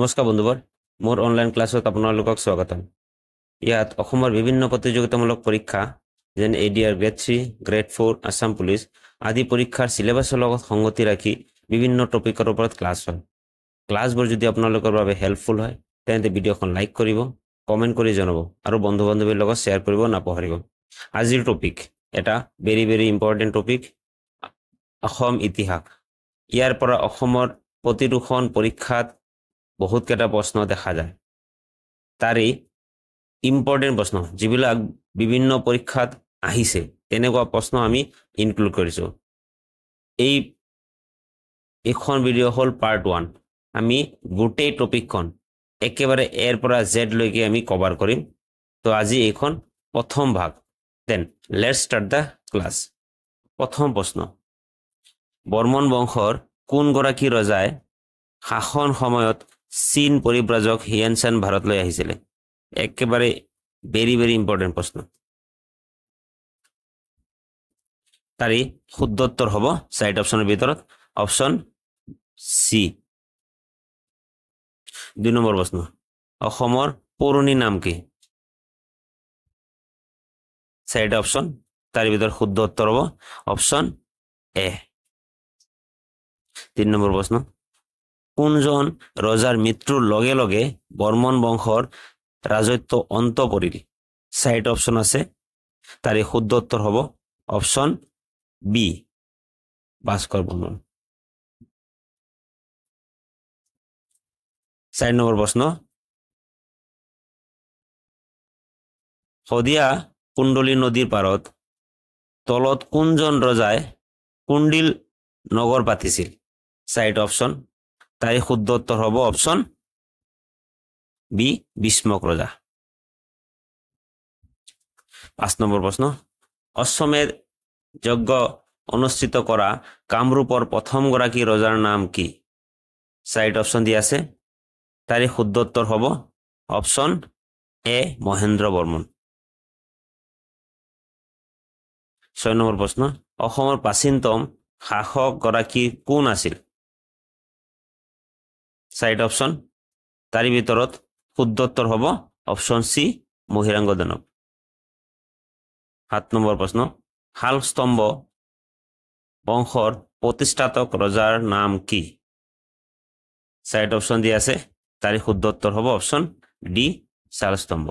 নমস্কাৰ বন্ধুবৰ মোৰ অনলাইন ক্লাছত আপোনালোকক স্বাগতম। ইয়াত অসমৰ বিভিন্ন প্ৰতিযোগিতামূলক পৰীক্ষা যেনে ADR grade 3, grade 4, Assam police আদি পৰীক্ষাৰ সিলেবাছৰ লগত সংগতি ৰাখি বিভিন্ন টপিকৰ ওপৰত ক্লাছ হয়। ক্লাছবোৰ যদি আপোনালোকৰ বাবে হেল্পফুল হয় তেন্তে ভিডিঅ'খন লাইক কৰিব, কমেণ্ট কৰি জনাব আৰু বন্ধু বান্ধৱীৰ লগত শ্বেয়াৰ কৰিব নাপাহৰিব। আজিৰ টপিক এটা ভেৰি ইম্পৰ্টেণ্ট টপিক, অসম ইতিহাস। ইয়াৰ পৰা অসমৰ প্ৰতিটোখন পৰীক্ষাত বহুত কেইটা প্ৰশ্ন দেখা যায়। তাৰে ইম্পৰ্টেণ্ট প্ৰশ্ন যিবিলাক বিভিন্ন পৰীক্ষাত আহিছে তেনেকুৱা প্ৰশ্ন আমি ইনক্লুড কৰিছোঁ। এইখন ভিডিঅ' হ'ল পাৰ্ট 1। আমি গোটেই টপিকখন একেবাৰে এৰ পৰা জেড লৈকে আমি কভাৰ কৰিম। তো আজি এইখন প্ৰথম ভাগ। Then let's start the class. প্ৰথম প্ৰশ্ন, বৰ্মন বংশৰ কোনগৰাকী ৰজাই শাসন সময়ত চীন পৰিব্ৰাজক হিয়ানচান ভাৰতলৈ আহিছিলে? একেবাৰে ভেৰি ইম্পৰ্টেণ্ট প্ৰশ্ন। তাৰে শুদ্ধ উত্তৰ হ'ব 4টা অপশ্যনৰ ভিতৰত অপশ্যন চি। 2 নম্বৰ প্ৰশ্ন, অসমৰ পুৰণি নাম কি? 4টা অপশ্যন, তাৰ ভিতৰত শুদ্ধ উত্তৰ হ'ব অপশ্যন এ। 3 নম্বৰ প্ৰশ্ন, কোনজন ৰজাৰ মৃত্যুৰ লগে লগে বৰ্মন বংশৰ ৰাজত্ব অন্ত পৰিল? 4টা অপশ্যন আছে, তাৰে শুদ্ধ উত্তৰ হ'ব option B, Bhaskar Barman. 4 number প্ৰশ্ন, শদিয়া কুণ্ডলী নদীৰ পাৰত তলত কোনজন ৰজাই কুণ্ডিল নগৰ পাতিছিল? 4টা অপশ্যন, তাই শুদ্ধ উত্তৰ হ'ব অপশ্যন বি, ভীষ্মক ৰজা। 5 নম্বৰ প্ৰশ্ন, অশ্বমেধ যজ্ঞ অনুষ্ঠিত কৰা কামৰূপৰ প্ৰথমগৰাকী ৰজাৰ নাম কি? 4টা অপশ্যন দিয়া আছে, তাৰে শুদ্ধ উত্তৰ হ'ব option A, Mahendra Barman. 6 number প্ৰশ্ন, অসমৰ প্ৰাচীনতম শাসক গৰাকী কোন আছিল? 4টা অপশ্যন, তাৰ ভিতৰত শুদ্ধ উত্তৰ হ'ব অপশ্যন সি, মহিৰাংগ দানৱ। 7 নম্বৰ প্ৰশ্ন, শালস্তম্ভ বংশৰ প্ৰতিষ্ঠাপক ৰজাৰ নাম কি? 4টা অপশ্যন দিয়া আছে, তাৰ শুদ্ধ উত্তৰ হ'ব অপশ্যন ডি, শালস্তম্ভ।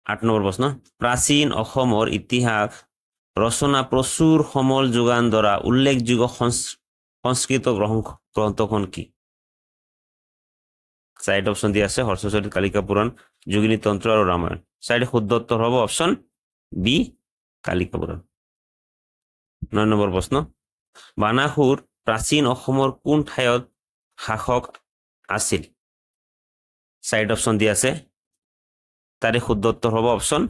8 নম্বৰ প্ৰশ্ন, প্ৰাচীন অসমৰ ইতিহাস ৰচনা প্ৰচুৰ সমল যোগান ধৰা উল্লেখযোগ্য সংস্কৃত গ্ৰন্থখন কি? 4টা অপশ্যন দিয়া আছে, হৰ্ষচৰিত, কালিকা পুৰাণ, যোগিনী তন্ত্ৰ আৰু ৰামায়ণ। 4টা শুদ্ধ উত্তৰ হ'ব অপশ্যন বি, কালিকা পুৰাণ। 9 নম্বৰ প্ৰশ্ন, বানাসুৰ প্ৰাচীন অসমৰ কোন ঠাইত শাসক আছিল? 4টা অপশ্যন দিয়া আছে, তাৰে শুদ্ধ উত্তৰ হ'ব অপশ্যন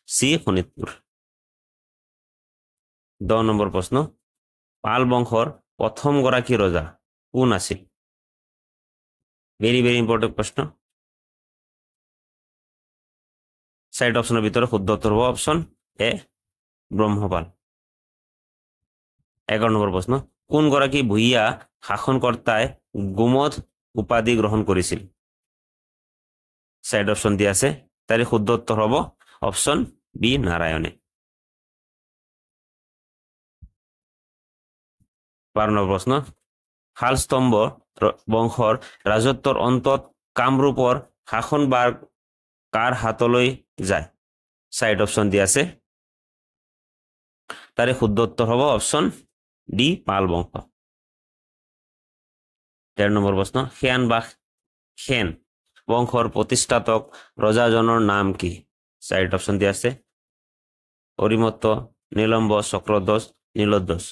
সি, শোণিতপুৰ। 10 নম্বৰ প্ৰশ্ন, পাল বংশৰ প্ৰথমগৰাকী ৰজা কোন আছিল? ভেৰি ইম্পৰ্টেণ্ট প্ৰশ্ন। 4টা অপশ্যনৰ ভিতৰত শুদ্ধ উত্তৰ হ'ব অপশ্যন এ, ব্ৰহ্মপাল। 11 নম্বৰ প্ৰশ্ন, কোনগৰাকী ভূঞা শাসনকৰ্তাই গোমধ উপাধি গ্ৰহণ কৰিছিল? 4টা অপশ্যন দিয়া আছে, তাৰে শুদ্ধ উত্তৰ হ'ব অপশ্যন বি, নাৰায়ণে। 12 নম্বৰ প্ৰশ্ন, শালস্তম্ভ বংশৰ ৰাজত্বৰ অন্তত কামৰূপৰ শাসনভাৰ কাৰ হাতলৈ যায়? 4টা অপশ্যন দিয়া আছে, তাৰে শুদ্ধ উত্তৰ হ'ব অপশ্যন ডি, পাল বংশ। 13 নম্বৰ প্ৰশ্ন, সেন বংশৰ প্ৰতিষ্ঠাপক ৰজাজনৰ নাম কি? 4টা অপশ্যন দিয়া আছে, অৰিমত্ত, নীলম্ব, চক্ৰধ্বজ, নীলধ্বজ।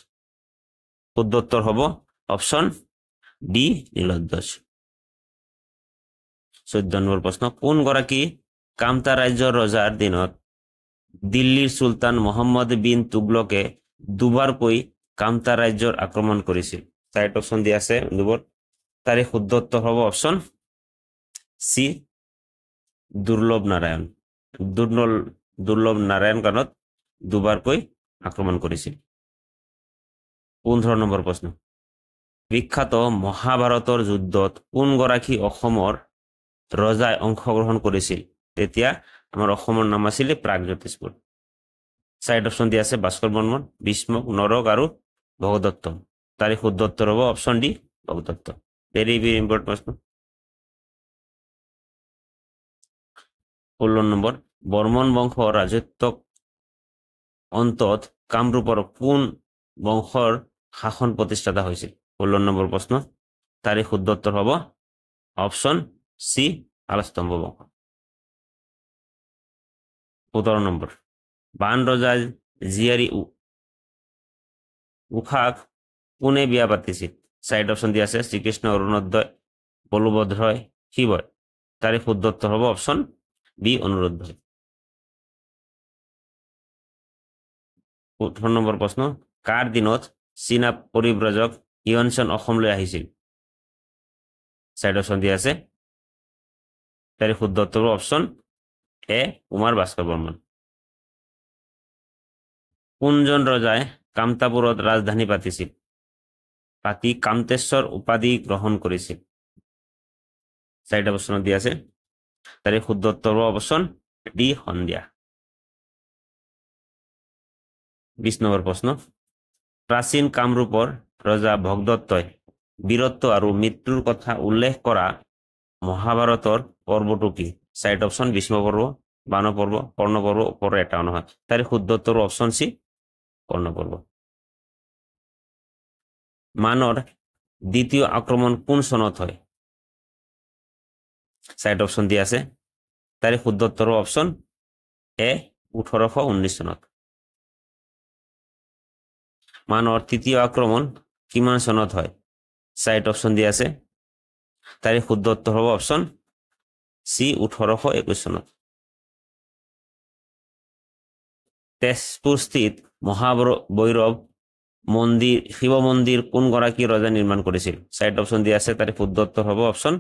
শুদ্ধ উত্তৰ হ'ব অপশ্যন ডি, নীলধ্বজ। 14 নম্বৰ প্ৰশ্ন, কোনগৰাকী কামতা ৰাজ্যৰ ৰজাৰ দিনত দিল্লীৰ চুলতান মহম্মদ বিন তুগলকে দুবাৰকৈ কামতা ৰাজ্যৰ আক্ৰমণ কৰিছিল? 4টা অপশ্যন দিয়া আছে, তাৰে শুদ্ধ উত্তৰ হ'ব অপশ্যন সি, দুৰ্লভ নাৰায়ণ কালত দুবাৰকৈ আক্ৰমণ কৰিছিল। 15 নম্বৰ প্ৰশ্ন, বিখ্যাত মহাভাৰতৰ যুদ্ধত কোনগৰাকী অসমৰ ৰজাই অংশগ্ৰহণ কৰিছিল তেতিয়া আমাৰ অসমৰ নাম আছিল প্ৰাগজ্যোতিষপুৰ সাইড অপশন দিয়া আছে ভাস্কৰ বৰ্মন ভীষ্মক নৰক আৰু ভগদত্ত তাৰে শুদ্ধ উত্তৰ হ'ব option D Bhagadatta very very important প্ৰশ্ন 16 নম্বৰ বৰ্মন বংশ ৰাজত্ব অন্তত কামৰূপৰ কোন বংশৰ শাসন প্ৰতিষ্ঠাতা হৈছিল 16 নম্বৰ প্ৰশ্ন তাৰে শুদ্ধ উত্তৰ হ'ব অপশন সি আলস্তম্ভ বংশ 17 নম্বৰ বান ৰজা জীয়াৰী উষাক কোনে বিয়া পাতিছিল সাইড অপশন দিয়া আছে শ্ৰীকৃষ্ণ অৰুণোদয় বলভদ্ৰয় শিৱই তাৰে শুদ্ধ উত্তৰ হ'ব অপশন বি অনুৰুদ্ধ 18 নম্বৰ প্ৰশ্ন কাৰ দিনত চীনা পৰিব্ৰজক হিউনচন অসমলৈ আহিছিল সাইড অপশন দিয়া আছে তাৰে শুদ্ধ উত্তৰ হ'ব অপশন এ কুমাৰ ভাস্কৰ বৰ্মন কোনজন ৰজাই কামতাপুৰত ৰাজধানী পাতিছিল পাতি কামতেশ্বৰ উপাধি গ্ৰহণ কৰিছিল সাইড অপশন দিয়া আছে তাৰে শুদ্ধ উত্তৰ হ'ব অপশন ডি সন্ধিয়া 20 নম্বৰ প্ৰশ্ন প্ৰাচীন কামৰূপৰ ৰজা ভগদত্তই বীৰত্ব আৰু মৃত্যুৰ কথা উল্লেখ কৰা মহাভাৰতৰ পৰ্বটো কি সাইড অপশন ভীষ্ম পৰ্ব বান পৰ্ব কৰ্ণ পৰ্ব ওপৰৰ এটা নহয় তাৰে শুদ্ধ উত্তৰ অপশন সি কৰ্ণ পৰ্ব মানৰ দ্বিতীয় আক্ৰমণ কোন চনত হয় সাইড অপশন দিয়া আছে তাৰে শুদ্ধ উত্তৰ অপশন এ 1819 চনত মানৰ তৃতীয় আক্ৰমণ কিমান চনত হয় সাইড অপশন দিয়া আছে তাৰে শুদ্ধ উত্তৰ হ'ব অপশন সি 1821 চনত তেজপুৰ স্থিত মহাভৈৰৱ মন্দিৰ শিৱ মন্দিৰ কোন গৰাকী ৰজা নিৰ্মাণ কৰিছিল সাইড অপশন দিয়া আছে তাৰে শুদ্ধ উত্তৰ হ'ব অপশন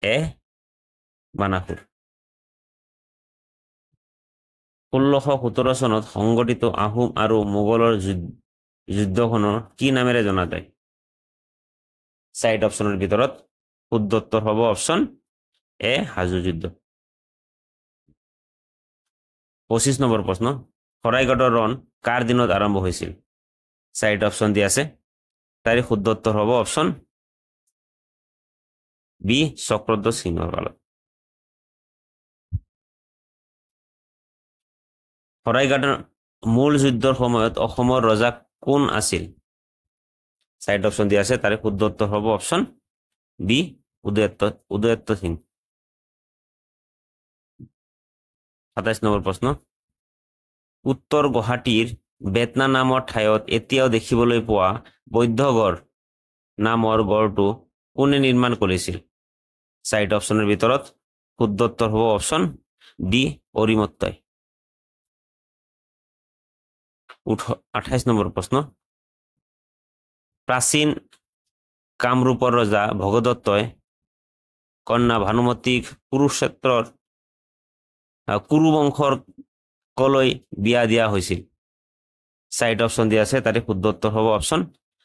এ বানাসুৰ 1617 চনত সংগঠিত আহোম আৰু মোগলৰ যুদ্ধখনৰ কি নামেৰে জনা যায় সাইড অপশনৰ ভিতৰত শুদ্ধ উত্তৰ হ'ব অপশন এ হাজো যুদ্ধ 25 নম্বৰ প্ৰশ্ন শৰাইঘাটৰ ৰণ কাৰ দিনত আৰম্ভ হৈছিল সাইড অপশন দিয়া আছে তাৰে শুদ্ধ উত্তৰ হ'ব অপশন বি চক্ৰধ্বজ সিংহৰ কালত শৰাইঘাটৰ মূল যুদ্ধৰ সময়ত অসমৰ ৰজা কোন আছিল সাইড অপশন দিয়া আছে তাৰে শুদ্ধ উত্তৰ হ'ব অপশন বি উদয়াত্ত সিং 27 নম্বৰ প্ৰশ্ন উত্তৰ গুৱাহাটীৰ বেতনা নামৰ ঠাইত এতিয়াও দেখিবলৈ পোৱা বৈধ্যগড় নামৰ গড়টো কোনে নিৰ্মাণ কৰিছিল সাইড অপশনৰ ভিতৰত শুদ্ধ উত্তৰ হ'ব অপশন ডি অৰিমত্তই 28 নম্বৰ প্ৰশ্ন প্ৰাচীন কামৰূপৰ ৰজা ভগদত্তই কন্যা ভানুমতীক কুৰুক্ষেত্ৰৰ কুৰু বংশৰ কলৈ বিয়া দিয়া হৈছিল সাইড অপশন দিয়া আছে তাৰে শুদ্ধ উত্তৰ হ'ব অপশন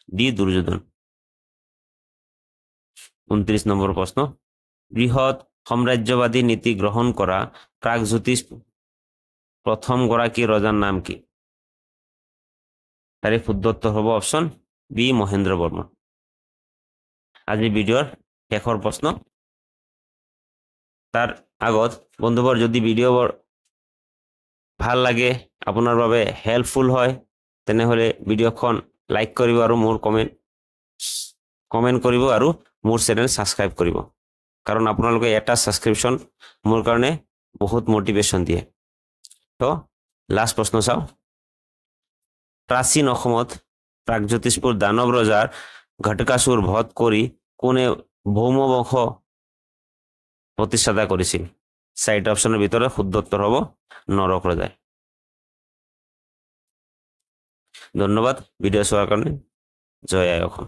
ডি দুৰ্যোধন 29 নম্বৰ প্ৰশ্ন বৃহৎ সাম্ৰাজ্যবাদী নীতি গ্ৰহণ কৰা প্ৰাগজ্যোতিষ প্ৰথম গৰাকী ৰজাৰ নাম কি তাৰে শুদ্ধ উত্তৰ হ'ব অপশন বি মহেন্দ্ৰ বৰ্মন আজি ভিডিঅ'ৰ শেষৰ প্ৰশ্ন তাৰ আগত বন্ধুবোৰ যদি ভিডিঅ'বোৰ ভাল লাগে আপোনাৰ বাবে হেল্পফুল হয় তেনেহলে ভিডিঅ'খন লাইক কৰিব আৰু মোৰ কমেন্ট কৰিব আৰু মোৰ চেনেল সাবস্ক্ৰাইব কৰিব কাৰণ আপোনালোকে এটা সাবস্ক্ৰিপশ্যন মোৰ কাৰণে বহুত মোটিভেশ্যন দিয়ে তো লাষ্ট প্ৰশ্ন চাও প্ৰাচীন অসমত প্ৰাগজ্যোতিষপুৰ দানৱ ৰজাৰ ঘটকাসুৰ বধ কৰি কোনে ভৌম বংশ প্ৰতিষ্ঠাতা কৰিছিল সাইড অপশনৰ ভিতৰত শুদ্ধ উত্তৰ হ'ব নৰক ৰজাই ধন্যবাদ ভিডিঅ' চোৱাৰ কাৰণে জয় আই অসম